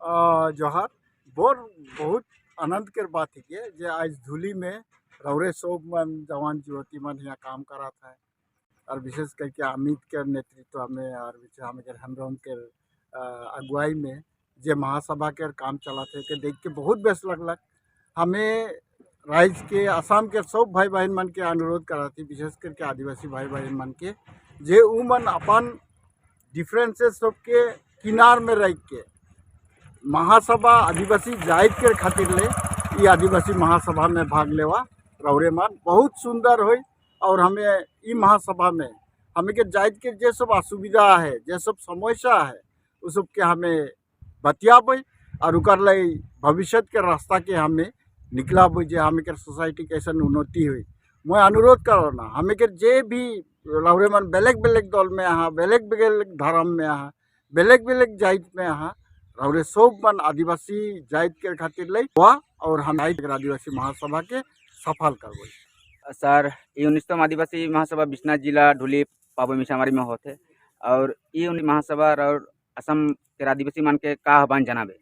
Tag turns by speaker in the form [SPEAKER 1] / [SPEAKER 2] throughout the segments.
[SPEAKER 1] जोहार बोर बहुत आनंद के बात है कि जे आज धूली में रौरे सब मन जवान युवती मन यहाँ काम करा था और विशेष करके अमित के नेतृत्व में और हमें हेम्ब्रम के अगुवाई में जे महासभा के काम चला थे के देख के बहुत बेस्ट लगलक। हमें राज्य के असम के सब भाई बहन मन के अनुरोध करा थी, विशेष करके आदिवासी भाई बहन मन के जे उ मन अपन डिफरेंसेस सबके किनार में रह के महासभा आदिवासी जाइत के खातिर ले ये आदिवासी महासभा में भाग लेवा रौरे मन बहुत सुंदर हो। और हमें ई महासभा में हमें के जाइत के जे सब असुविधा है, जे सब समस्या है, उस सब के हमें बतियाबे और उकर ले भविष्य के रास्ता के हमें निकलाबे जे हमें के सोसाइटी कैसे उन्नति हुई। मैं अनुरोध करो ना हमें के जे भी रौरे मन बेलेग बेलेग दल में यहाँ, बेलेग बेलेग धर्म में यहाँ, बेलेग बेलेग जाइत में यहाँ रौरे सब मन आदिवासी जाइत के खातिर ले हुआ और हम आदिवासी महासभा के सफल करबे।
[SPEAKER 2] सर ये 19तम आदिवासी महासभा बिश्नाथ जिला ढुली पाबो मिसामारी में होते और ये महासभा और असम के आदिवासी मन के का आह्वान जनाबे।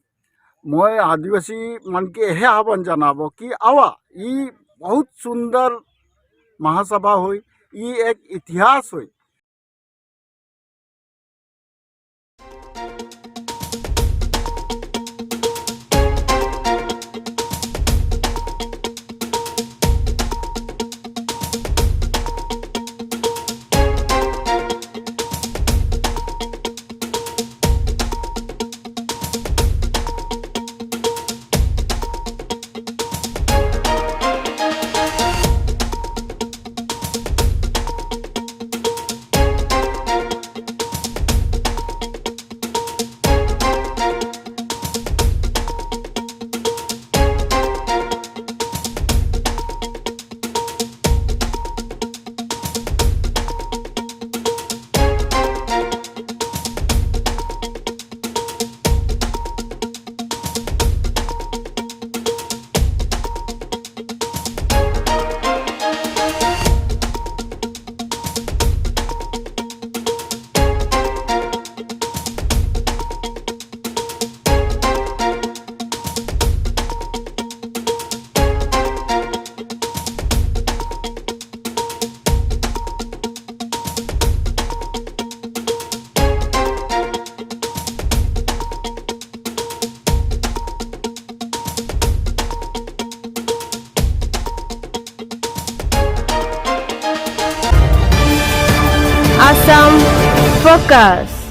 [SPEAKER 1] मैं आदिवासी मन के यह आह्वान जनाबो कि आवा ये बहुत सुंदर महासभा हुई, ये एक इतिहास हुई।
[SPEAKER 3] Assam Focus.